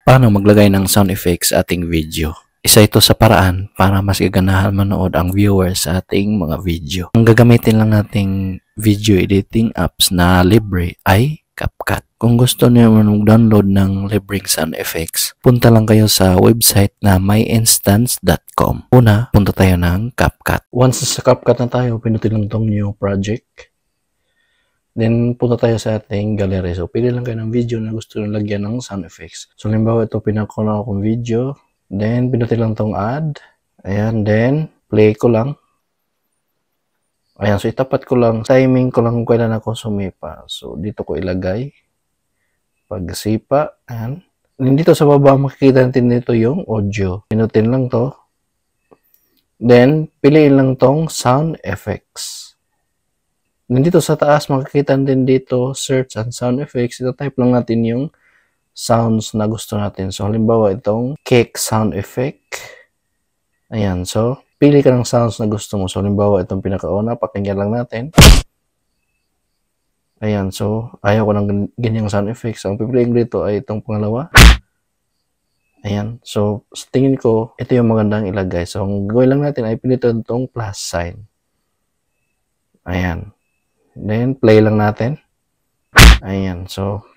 Paano maglagay ng sound effects sa ating video? Isa ito sa paraan para mas gaganahan manood ang viewers sa ating mga video. Ang gagamitin lang nating video editing apps na libre ay CapCut. Kung gusto niyo mag-download ng libreng sound effects, punta lang kayo sa website na myinstance.com. Una, punta tayo ng CapCut. Once sa CapCut na tayo, pinutin lang itong new project. Then, punta tayo sa ating gallery. So, pili lang kayo ng video na gusto nyo lagyan ng sound effects. So, halimbawa, ito pinakuna akong video. Then, pinutin lang tong add. Ayan, then, play ko lang. Ayan, so itapat ko lang. Timing ko lang kung kailan ako sumipa. So, dito ko ilagay. Pagsipa. Ayan. Dito sa baba, makikita natin dito yung audio. Pinutin lang to. Then, piliin lang tong sound effects. Nandito sa taas, makikita din dito, search and sound effects. Ito type lang natin yung sounds na gusto natin. So, halimbawa itong cake sound effect. Ayan. So, pili ka ng sounds na gusto mo. So, halimbawa itong pinakauna, pakinggan lang natin. Ayan. So, ayaw ko ng ganyang sound effects. So, ang pipiliin dito ay itong pangalawa. Ayan. So, sa tingin ko, ito yung magandang ilagay. So, ang gawin lang natin ay pilitin itong plus sign. Ayan. Then, play lang natin. Ayan. So,